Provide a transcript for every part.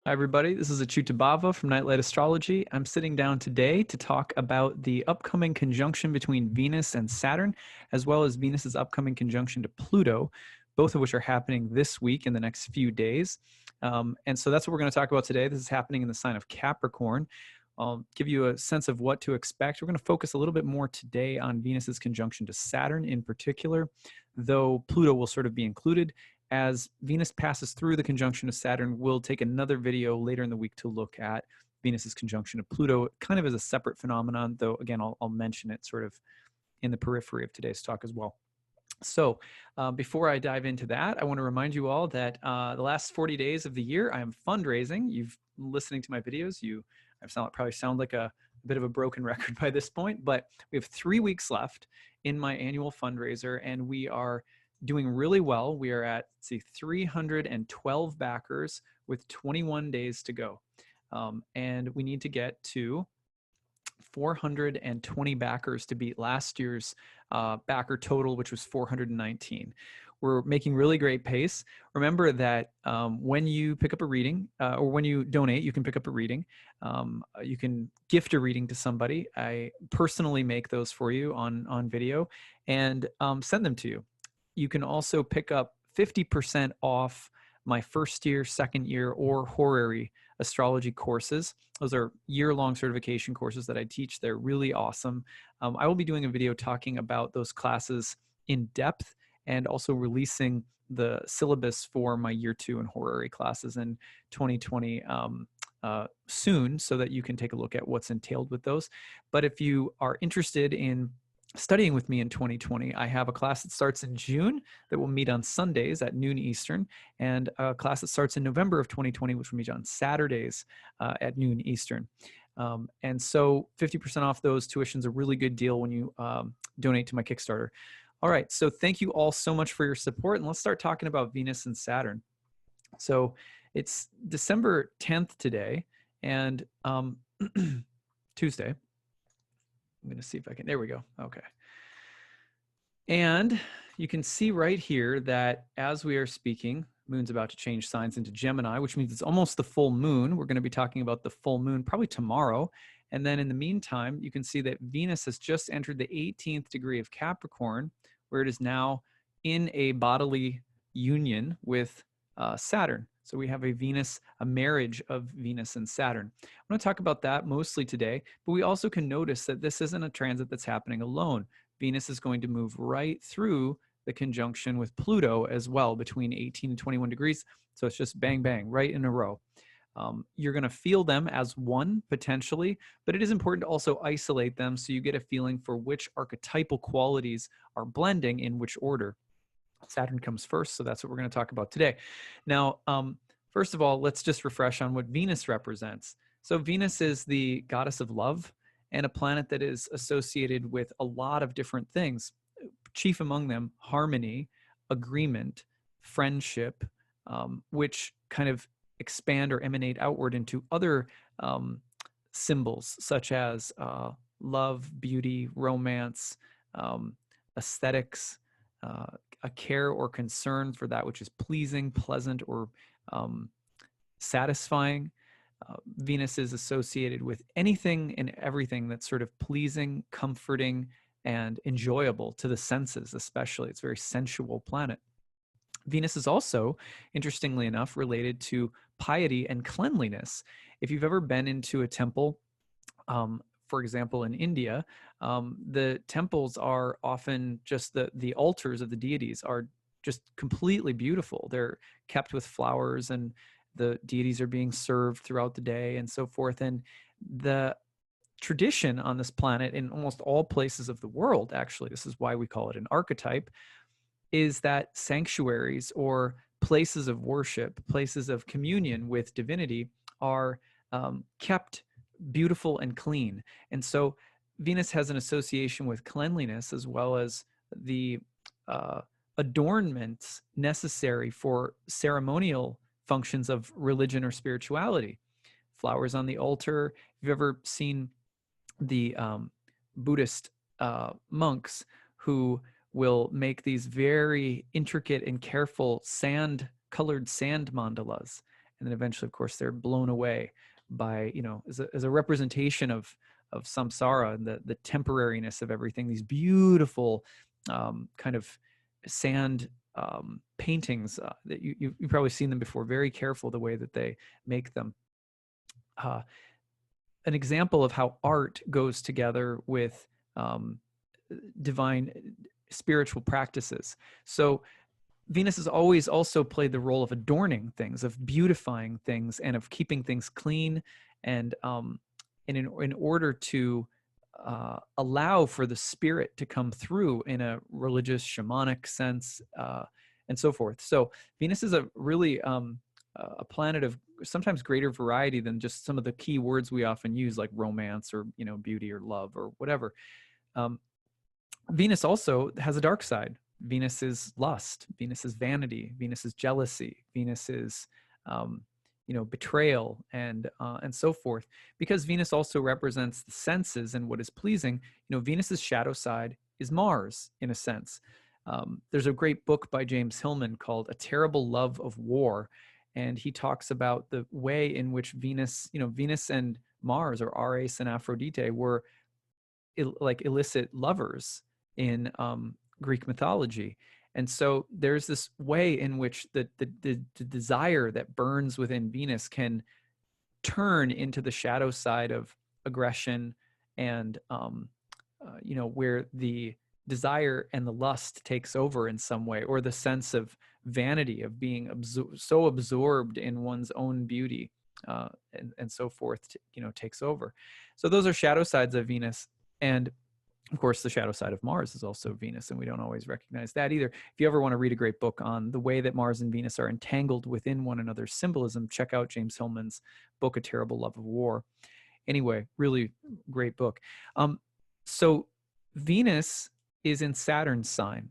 Hi, everybody. This is acyuta-bhava from Nightlight Astrology. I'm sitting down today to talk about the upcoming conjunction between Venus and Saturn, as well as Venus's upcoming conjunction to Pluto, both of which are happening this week in the next few days. And so that's what we're going to talk about today. This is happening in the sign of Capricorn. I'll give you a sense of what to expect. We're going to focus a little bit more today on Venus's conjunction to Saturn in particular, though Pluto will sort of be included. As Venus passes through the conjunction of Saturn, we'll take another video later in the week to look at Venus's conjunction of Pluto, kind of as a separate phenomenon, though, again, I'll mention it sort of in the periphery of today's talk as well. So before I dive into that, I want to remind you all that the last 40 days of the year, I am fundraising. You've listening to my videos, probably sound like a bit of a broken record by this point, but we have 3 weeks left in my annual fundraiser, and we are doing really well. We are at, let's see, 312 backers with 21 days to go. And we need to get to 420 backers to beat last year's backer total, which was 419. We're making really great pace. Remember that when you pick up a reading or when you donate, you can pick up a reading. You can gift a reading to somebody. I personally make those for you on video and send them to you. You can also pick up 50% off my first year, second year, or horary astrology courses. Those are year-long certification courses that I teach. They're really awesome. I will be doing a video talking about those classes in depth and also releasing the syllabus for my year 2 and horary classes in 2020 soon, so that you can take a look at what's entailed with those. But if you are interested in studying with me in 2020, I have a class that starts in June that will meet on Sundays at noon Eastern, and a class that starts in November of 2020, which will meet on Saturdays at noon Eastern. And so 50% off those tuitions, a really good deal when you donate to my Kickstarter. All right, so thank you all so much for your support, and let's start talking about Venus and Saturn. So it's December 10th today, and Tuesday. I'm going to see if I can, there we go. Okay. And you can see right here that as we are speaking, moon's about to change signs into Gemini, which means it's almost the full moon. We're going to be talking about the full moon probably tomorrow. And then in the meantime, you can see that Venus has just entered the 18th degree of Capricorn, where it is now in a bodily union with Saturn. So we have a marriage of Venus and Saturn. I'm going to talk about that mostly today, but we also can notice that this isn't a transit that's happening alone. Venus is going to move right through the conjunction with Pluto as well, between 18 and 21 degrees. So it's just bang, bang, right in a row. You're going to feel them as one potentially, but it is important to also isolate them so you get a feeling for which archetypal qualities are blending in which order. Saturn comes first, so that's what we're going to talk about today. Now, first of all, let's just refresh on what Venus represents. So Venus is the goddess of love and a planet that is associated with a lot of different things, chief among them harmony, agreement, friendship, which kind of expand or emanate outward into other symbols such as love, beauty, romance, aesthetics, a care or concern for that which is pleasing, pleasant, or satisfying. Venus is associated with anything and everything that's sort of pleasing, comforting, and enjoyable to the senses, especially. It's a very sensual planet. Venus is also, interestingly enough, related to piety and cleanliness. If you've ever been into a temple, for example, in India, the temples are often just the altars of the deities are just completely beautiful. They're kept with flowers, and the deities are being served throughout the day and so forth. And the tradition on this planet, in almost all places of the world, actually, this is why we call it an archetype, is that sanctuaries or places of worship, places of communion with divinity are kept beautiful and clean. And so Venus has an association with cleanliness as well as the adornments necessary for ceremonial functions of religion or spirituality. Flowers on the altar. If you've ever seen the Buddhist monks who will make these very intricate and careful colored sand mandalas, And then eventually, of course, they're blown away by, as a representation of samsara and the temporariness of everything, these beautiful kind of sand paintings that you've probably seen them before, very careful the way that they make them. An example of how art goes together with divine spiritual practices. So Venus has always also played the role of adorning things, of beautifying things, and of keeping things clean, and in order to allow for the spirit to come through in a religious, shamanic sense, and so forth. So Venus is a really a planet of sometimes greater variety than just some of the key words we often use, like romance or beauty or love or whatever. Venus also has a dark side. Venus is lust. Venus is vanity. Venus is jealousy. Venus is betrayal and so forth. Because Venus also represents the senses and what is pleasing, Venus's shadow side is Mars in a sense. There's a great book by James Hillman called A Terrible Love of War. And he talks about the way in which Venus, Venus and Mars, or Ares and Aphrodite, were like illicit lovers in Greek mythology. And so there's this way in which the desire that burns within Venus can turn into the shadow side of aggression and, where the desire and the lust takes over in some way, or the sense of vanity of being so absorbed in one's own beauty and so forth, takes over. So those are shadow sides of Venus. And of course, the shadow side of Mars is also Venus, and we don't always recognize that either. If you ever want to read a great book on the way that Mars and Venus are entangled within one another's symbolism, check out James Hillman's book, A Terrible Love of War. Anyway, really great book. So Venus is in Saturn's sign.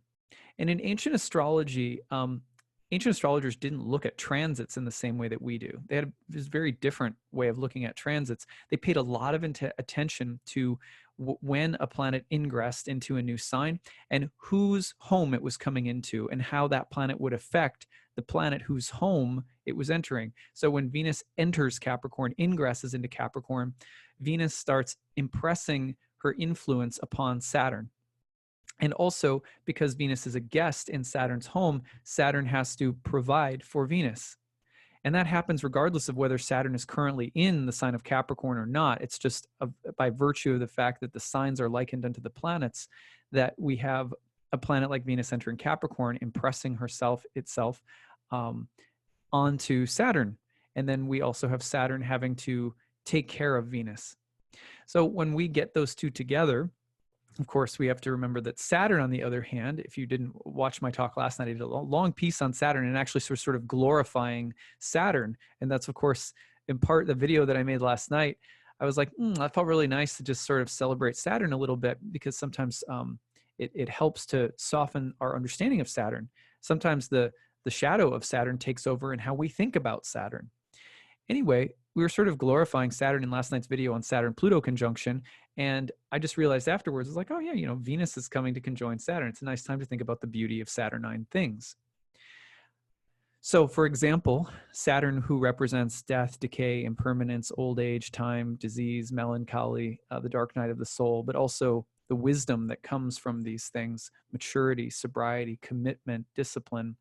And in ancient astrology, ancient astrologers didn't look at transits in the same way that we do. They had this very different way of looking at transits. They paid a lot of attention to when a planet ingressed into a new sign and whose home it was coming into, and how that planet would affect the planet whose home it was entering. So when Venus enters Capricorn, ingresses into Capricorn, Venus starts impressing her influence upon Saturn. And also, because Venus is a guest in Saturn's home, Saturn has to provide for Venus. And that happens regardless of whether Saturn is currently in the sign of Capricorn or not. It's just by virtue of the fact that the signs are likened unto the planets, that we have a planet like Venus entering Capricorn, impressing itself onto Saturn. And then we also have Saturn having to take care of Venus. So when we get those two together, of course, we have to remember that Saturn, on the other hand, if you didn't watch my talk last night, I did a long piece on Saturn and actually sort of glorifying Saturn. And that's, of course, in part the video that I made last night. I was like, that felt really nice to just sort of celebrate Saturn a little bit, because sometimes it helps to soften our understanding of Saturn. Sometimes the shadow of Saturn takes over in how we think about Saturn. Anyway, we were sort of glorifying Saturn in last night's video on Saturn-Pluto conjunction. And I just realized afterwards, it's like, oh yeah, Venus is coming to conjoin Saturn. It's a nice time to think about the beauty of Saturnine things. So for example, Saturn, who represents death, decay, impermanence, old age, time, disease, melancholy, the dark night of the soul, but also the wisdom that comes from these things: maturity, sobriety, commitment, discipline,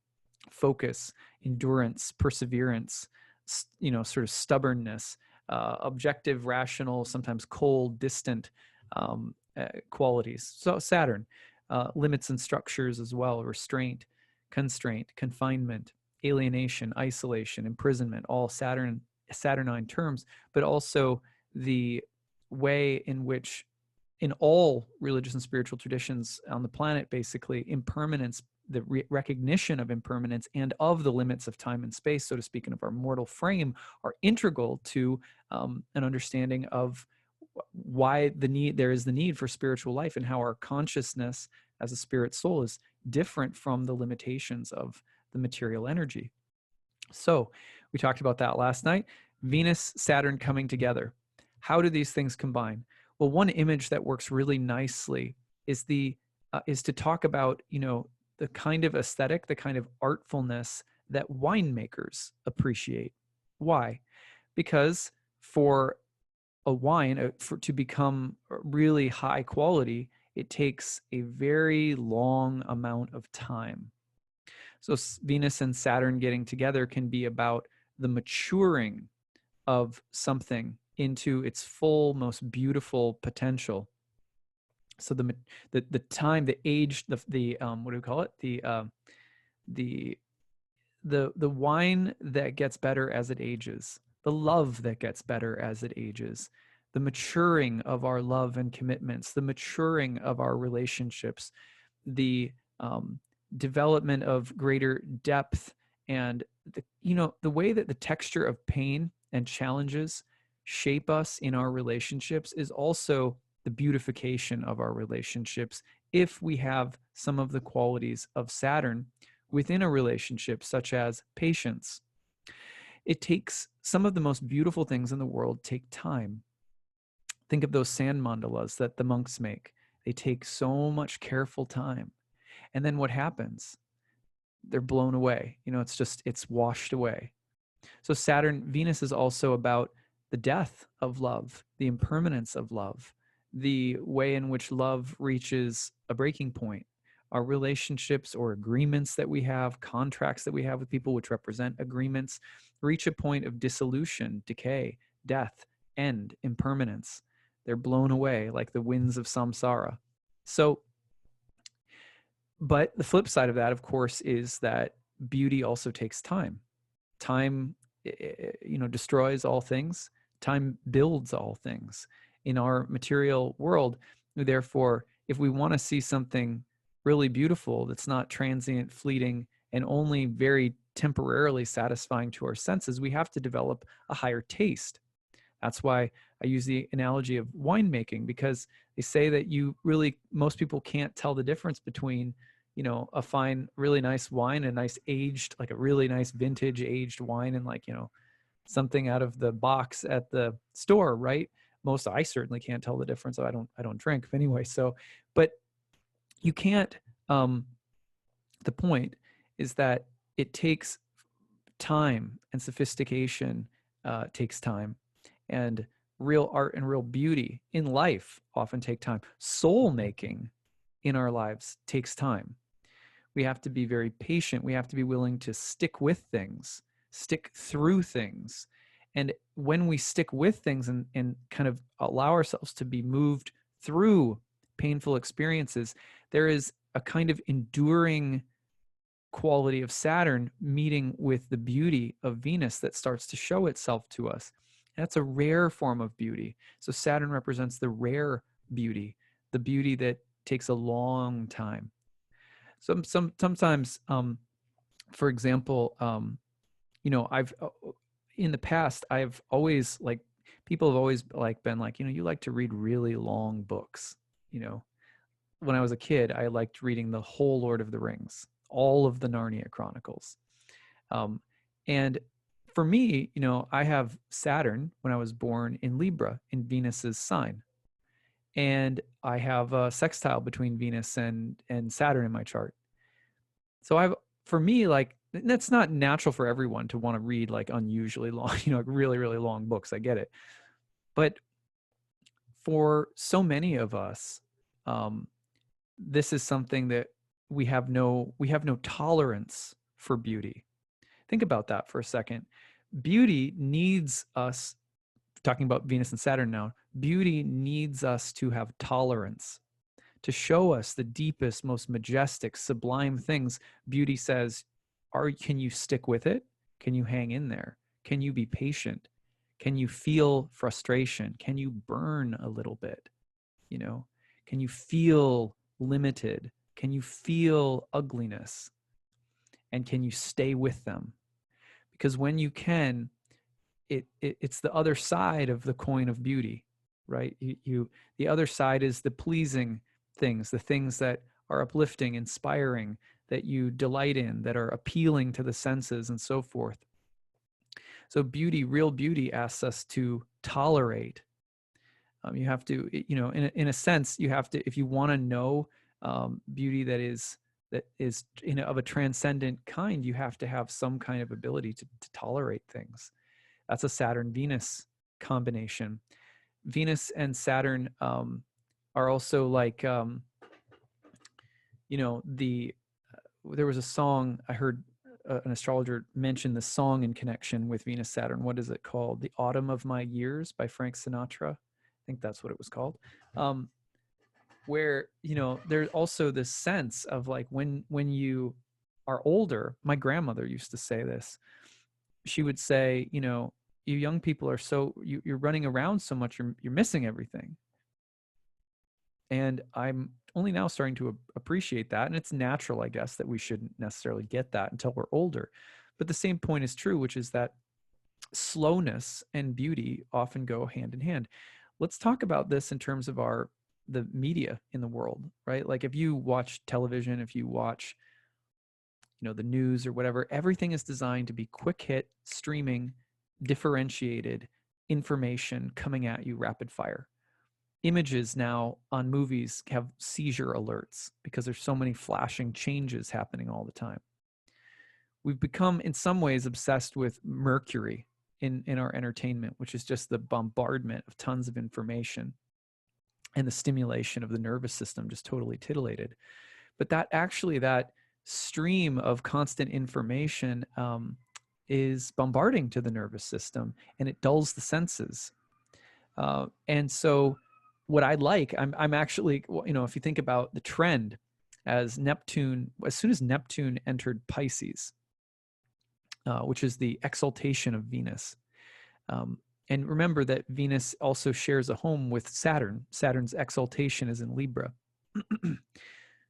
focus, endurance, perseverance, sort of stubbornness, objective, rational, sometimes cold, distant qualities. So Saturn, limits and structures as well: restraint, constraint, confinement, alienation, isolation, imprisonment, all Saturnine terms, but also the way in which, in all religious and spiritual traditions on the planet, basically, impermanence, the recognition of impermanence and of the limits of time and space, so to speak, and of our mortal frame, are integral to an understanding of why there is the need for spiritual life, and how our consciousness as a spirit soul is different from the limitations of the material energy. So we talked about that last night. Venus, Saturn coming together. How do these things combine? Well, one image that works really nicely is to talk about, the kind of aesthetic, the kind of artfulness that winemakers appreciate. Why? Because for a wine to become really high quality, it takes a very long amount of time. So Venus and Saturn getting together can be about the maturing of something into its full, most beautiful potential. So the time, the age, the what do we call it? The the wine that gets better as it ages, the love that gets better as it ages, the maturing of our love and commitments, the maturing of our relationships, the development of greater depth, and the way that the texture of pain and challenges shape us in our relationships is also the beautification of our relationships if we have some of the qualities of Saturn within a relationship, such as patience. It takes some of the most beautiful things in the world take time. Think of those sand mandalas that the monks make. They take so much careful time. And then what happens? They're blown away. It's washed away. So Venus is also about the death of love, the impermanence of love, the way in which love reaches a breaking point. Our relationships or agreements that we have, contracts that we have with people, which represent agreements, reach a point of dissolution, decay, death, end, impermanence. They're blown away like the winds of samsara. So, but the flip side of that, of course, is that beauty also takes time. Time, destroys all things. Time builds all things. In our material world, therefore, if we want to see something really beautiful that's not transient, fleeting, and only very temporarily satisfying to our senses, we have to develop a higher taste. That's why I use the analogy of winemaking, because they say that most people can't tell the difference between, a fine, really nice wine, a nice aged, like a really nice vintage aged wine, and something out of the box at the store, right? I certainly can't tell the difference. I don't drink anyway. So, but you can't, the point is that it takes time, and sophistication takes time, and real art and real beauty in life often take time. Soul making in our lives takes time. We have to be very patient. We have to be willing to stick with things, stick through things. And when we stick with things and kind of allow ourselves to be moved through painful experiences, there is a kind of enduring quality of Saturn meeting with the beauty of Venus that starts to show itself to us. And that's a rare form of beauty. So Saturn represents the rare beauty, the beauty that takes a long time. Sometimes, for example, I've in the past, I've always people have always been like, you like to read really long books. When I was a kid, I liked reading the whole Lord of the Rings, all of the Narnia Chronicles. And for me, I have Saturn when I was born in Libra, in Venus's sign. And I have a sextile between Venus and Saturn in my chart. So for me, that's not natural for everyone to want to read unusually long, really, really long books. I get it. But for so many of us, this is something that we have no tolerance for beauty. Think about that for a second. Beauty needs us, talking about Venus and Saturn now, beauty needs us to have tolerance. To show us the deepest, most majestic, sublime things, beauty says, can you stick with it? Can you hang in there? Can you be patient? Can you feel frustration? Can you burn a little bit? Can you feel limited? Can you feel ugliness? And can you stay with them? Because when you can, it's the other side of the coin of beauty, right? The other side is the pleasing things, the things that are uplifting, inspiring, that you delight in, that are appealing to the senses and so forth. So real beauty asks us to tolerate. You have to, in a sense, you have to, if you want to know beauty that is of a transcendent kind, you have to have some kind of ability to tolerate things. That's a Saturn-Venus combination. Venus and Saturn are also like, you know, there was a song I heard an astrologer mention the song in connection with Venus Saturn. What is it called? The Autumn of My Years by Frank Sinatra. I think that's what it was called. Where, you know, there's also this sense of like when you are older. My grandmother used to say this. She would say, you know, you young people are you're running around so much, you're missing everything. And I'm only now starting to appreciate that. And it's natural, I guess, that we shouldn't necessarily get that until we're older. But the same point is true, which is that slowness and beauty often go hand in hand. Let's talk about this in terms of the media in the world, right? Like if you watch television, if you watch, you know, the news or whatever, everything is designed to be quick hit, streaming, differentiated information coming at you rapid fire. Images now on movies have seizure alerts because there's so many flashing changes happening all the time. We've become, in some ways, obsessed with Mercury in our entertainment, which is just the bombardment of tons of information and the stimulation of the nervous system, just totally titillated. But that stream of constant information is bombarding to the nervous system, and it dulls the senses. And so what I like, I'm actually, you know, if you think about the trend as soon as Neptune entered Pisces, which is the exaltation of Venus. And remember that Venus also shares a home with Saturn. Saturn's exaltation is in Libra.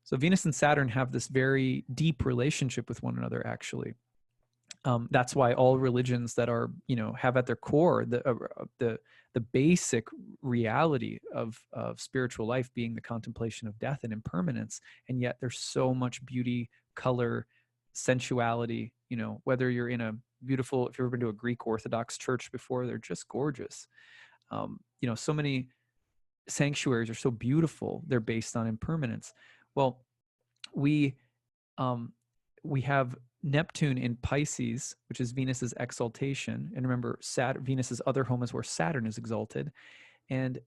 So Venus and Saturn have this very deep relationship with one another, actually. That's why all religions that are, you know, have at their core the basic reality of spiritual life being the contemplation of death and impermanence, and yet there's so much beauty, color, sensuality. You know, whether you're in a beautiful, if you've ever been to a Greek Orthodox church before, they're just gorgeous. You know, so many sanctuaries are so beautiful. They're based on impermanence. Well, we have Neptune in Pisces, which is Venus's exaltation. And remember, Venus's other home is where Saturn is exalted. And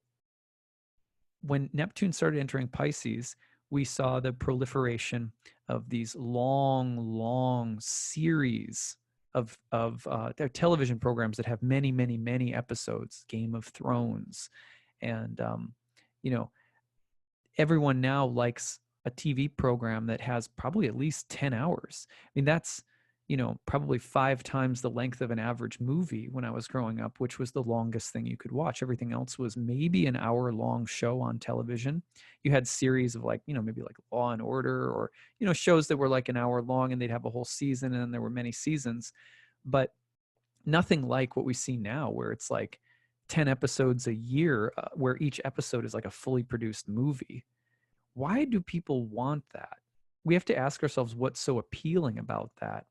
when Neptune started entering Pisces, we saw the proliferation of these long series of television programs that have many episodes, Game of Thrones. And, you know, everyone now likes a TV program that has probably at least 10 hours. I mean, that's, you know, probably 5 times the length of an average movie when I was growing up, which was the longest thing you could watch. Everything else was maybe an hour-long show on television. You had series of like, you know, maybe like Law and Order, or, you know, shows that were like an hour long and they'd have a whole season, and then there were many seasons. But nothing like what we see now, where it's like 10 episodes a year, where each episode is like a fully produced movie. Why do people want that? We have to ask ourselves what's so appealing about that.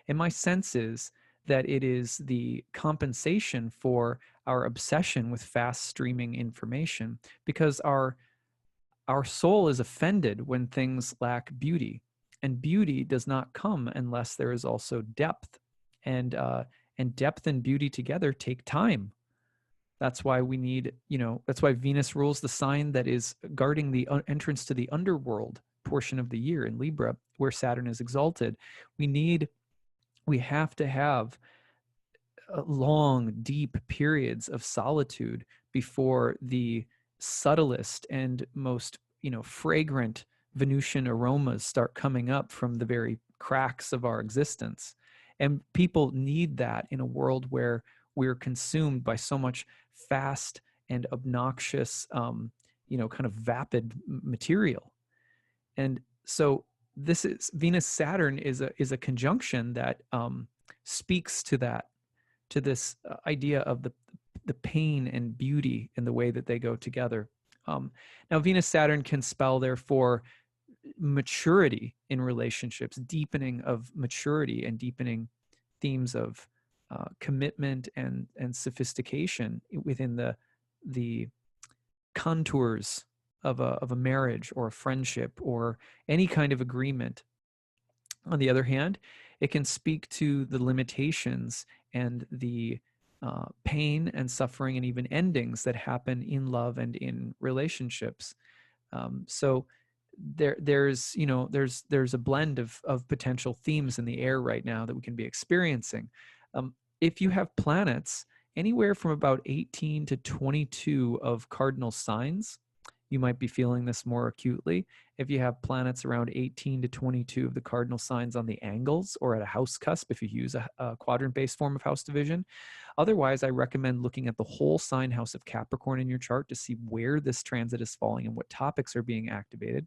And my sense is that it is the compensation for our obsession with fast streaming information, because our soul is offended when things lack beauty. And beauty does not come unless there is also depth. And depth and beauty together take time. That's why we need, you know, that's why Venus rules the sign that is guarding the entrance to the underworld portion of the year in Libra, where Saturn is exalted. We have to have long, deep periods of solitude before the subtlest and most, you know, fragrant Venusian aromas start coming up from the very cracks of our existence. And people need that in a world where we're consumed by so much fast and obnoxious, you know, kind of vapid material. And so this is Venus-Saturn is a conjunction that speaks to that, to this idea of the pain and beauty in the way that they go together. Now, Venus-Saturn can spell, therefore, maturity in relationships, deepening of maturity and deepening themes of commitment and sophistication within the contours of a marriage or a friendship or any kind of agreement. On the other hand, it can speak to the limitations and the pain and suffering and even endings that happen in love and in relationships. So there's a blend of potential themes in the air right now that we can be experiencing. If you have planets anywhere from about 18 to 22 of cardinal signs, you might be feeling this more acutely. If you have planets around 18 to 22 of the cardinal signs on the angles or at a house cusp, if you use a quadrant-based form of house division. Otherwise, I recommend looking at the whole sign house of Capricorn in your chart to see where this transit is falling and what topics are being activated.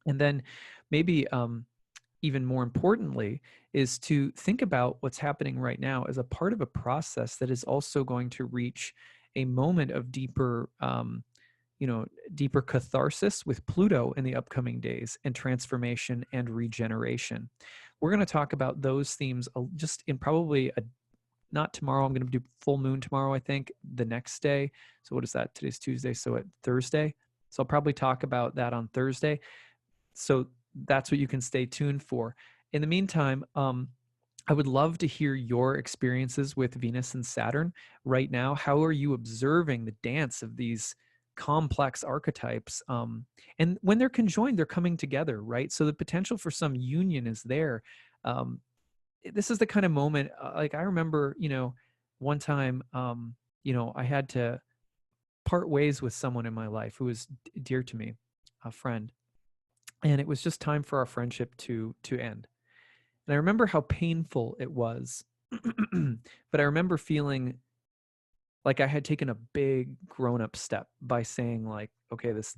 And then maybe even more importantly is to think about what's happening right now as a part of a process that is also going to reach a moment of deeper deeper catharsis with Pluto in the upcoming days, and transformation and regeneration. We're going to talk about those themes just in probably not tomorrow. I'm going to do full moon tomorrow, I think, the next day. So what is that? Today's Tuesday. So at Thursday. So I'll probably talk about that on Thursday. So that's what you can stay tuned for. In the meantime, I would love to hear your experiences with Venus and Saturn right now. How are you observing the dance of these complex archetypes? And when they're conjoined, they're coming together, right? So the potential for some union is there. This is the kind of moment, like I remember, one time, I had to part ways with someone in my life who was dear to me, a friend. And it was just time for our friendship to end. And I remember how painful it was. But I remember feeling like I had taken a big grown-up step by saying, like, okay, this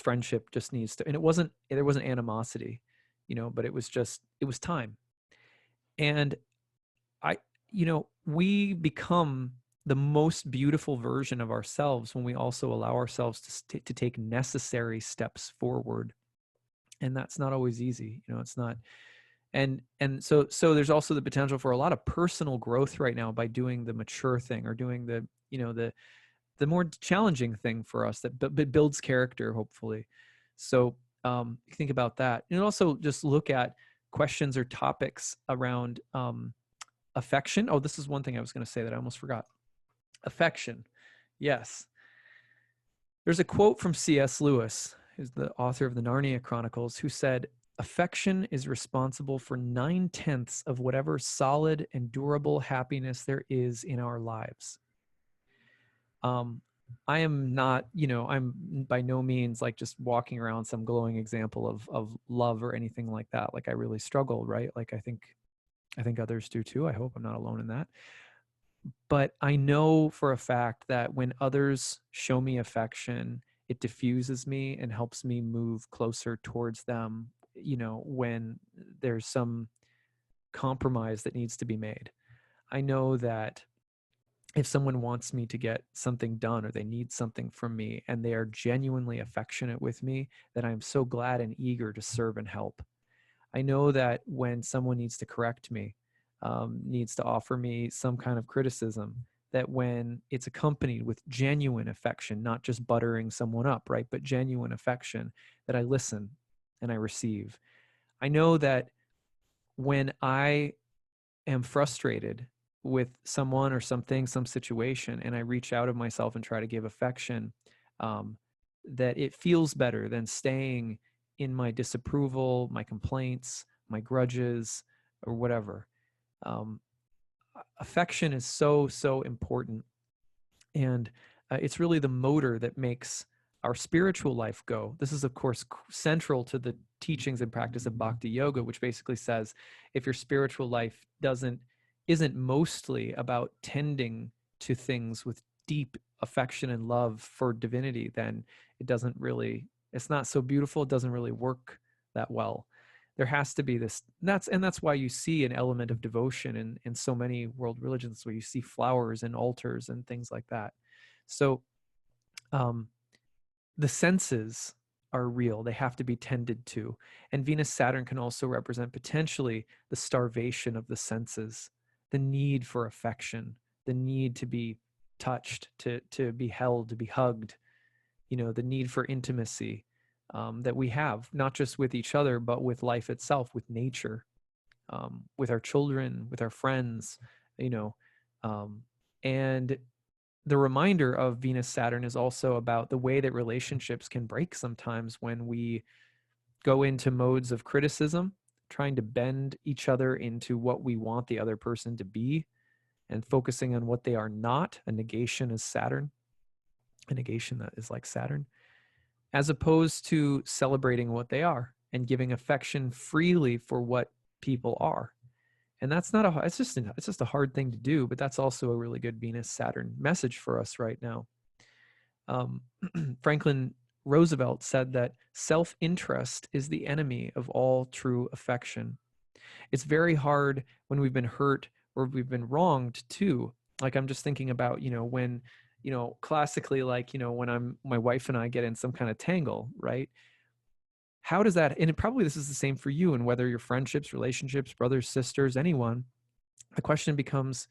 friendship just needs to, and there wasn't animosity, but it was time. And we become the most beautiful version of ourselves when we also allow ourselves to take necessary steps forward. And that's not always easy. It's not. And so there's also the potential for a lot of personal growth right now by doing the mature thing, or doing the more challenging thing for us that builds character, hopefully. So think about that. And also just look at questions or topics around affection. Oh, this is one thing I was going to say that I almost forgot. Affection. Yes. There's a quote from C.S. Lewis, who's the author of the Narnia Chronicles, who said, "Affection is responsible for 9/10 of whatever solid and durable happiness there is in our lives." I am not, I'm by no means like just walking around some glowing example of love or anything like that. Like I really struggle, right? Like I think others do too. I hope I'm not alone in that. But I know for a fact that when others show me affection, it diffuses me and helps me move closer towards them, when there's some compromise that needs to be made. I know that if someone wants me to get something done, or they need something from me, and they are genuinely affectionate with me, that I'm so glad and eager to serve and help. I know that when someone needs to correct me, needs to offer me some kind of criticism, that when it's accompanied with genuine affection, not just buttering someone up, right, but genuine affection, that I listen and I receive. I know that when I am frustrated with someone or something, some situation, and I reach out of myself and try to give affection, that it feels better than staying in my disapproval, my complaints, my grudges, or whatever. Affection is so, so important. And it's really the motor that makes our spiritual life go. This is, of course, central to the teachings and practice of Bhakti Yoga, which basically says if your spiritual life isn't mostly about tending to things with deep affection and love for divinity, then it's not so beautiful. It doesn't really work that well. There has to be this, and that's why you see an element of devotion in so many world religions, where you see flowers and altars and things like that. So the senses are real. They have to be tended to. And Venus Saturn can also represent potentially the starvation of the senses, the need for affection, the need to be touched, to be held, to be hugged, the need for intimacy that we have, not just with each other, but with life itself, with nature, with our children, with our friends, And the reminder of Venus Saturn is also about the way that relationships can break sometimes when we go into modes of criticism, trying to bend each other into what we want the other person to be, and focusing on what they are not. A negation is Saturn, a negation that is like Saturn, as opposed to celebrating what they are and giving affection freely for what people are. And that's not it's just a hard thing to do, but that's also a really good Venus Saturn message for us right now. Franklin Roosevelt said that self-interest is the enemy of all true affection. It's very hard when we've been hurt or we've been wronged too. Like, I'm just thinking about, when, classically, like, when my wife and I get in some kind of tangle, right? How does that, and probably this is the same for you, and whether your friendships, relationships, brothers, sisters, anyone, the question becomes,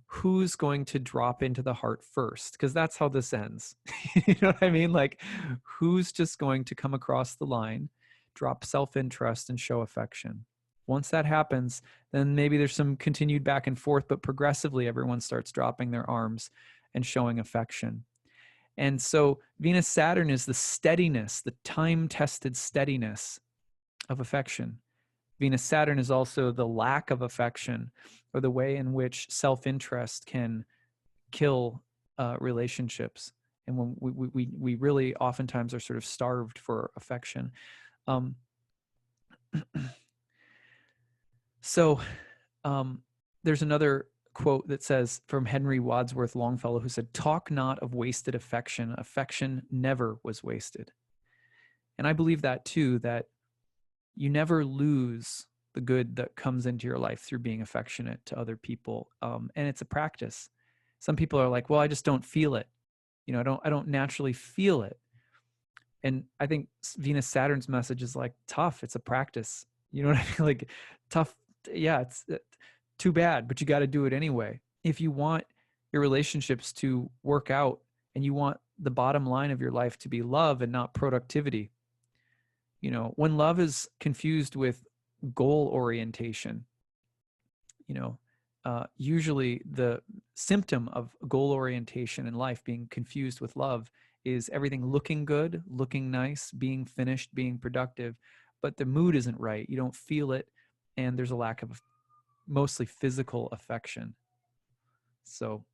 who's going to drop into the heart first? Because that's how this ends. You know what I mean? Like, who's just going to come across the line, drop self-interest, and show affection? Once that happens, then maybe there's some continued back and forth, but progressively everyone starts dropping their arms and showing affection. And so Venus Saturn is the steadiness, the time-tested steadiness of affection. Venus Saturn is also the lack of affection, or the way in which self-interest can kill relationships. And when we really oftentimes are sort of starved for affection. So there's another quote that says, from Henry Wadsworth Longfellow, who said, "Talk not of wasted affection. Affection never was wasted." And I believe that too, that you never lose the good that comes into your life through being affectionate to other people. And it's a practice. Some people are like, well, I just don't feel it. I don't naturally feel it. And I think Venus Saturn's message is like, tough. It's a practice. You know what I mean? Like, tough. Yeah, it's too bad, but you got to do it anyway. If you want your relationships to work out and you want the bottom line of your life to be love and not productivity, when love is confused with goal orientation, usually the symptom of goal orientation in life being confused with love is everything looking good, looking nice, being finished, being productive, but the mood isn't right. You don't feel it, and there's a lack of mostly physical affection. So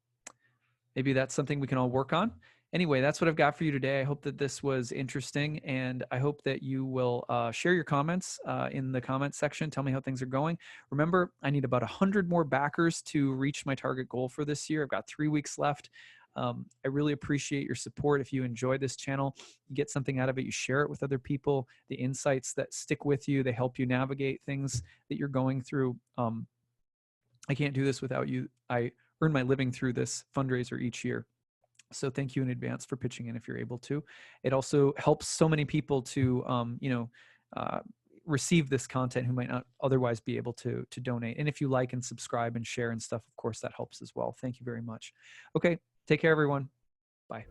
maybe that's something we can all work on. Anyway, that's what I've got for you today. I hope that this was interesting, and I hope that you will share your comments in the comments section. Tell me how things are going. Remember, I need about 100 more backers to reach my target goal for this year. I've got 3 weeks left. I really appreciate your support. If you enjoy this channel, you get something out of it, you share it with other people. The insights that stick with you, they help you navigate things that you're going through. I can't do this without you. I earn my living through this fundraiser each year. So thank you in advance for pitching in if you're able to. It also helps so many people to, receive this content who might not otherwise be able to donate. And if you like and subscribe and share and stuff, of course, that helps as well. Thank you very much. Okay, take care, everyone. Bye.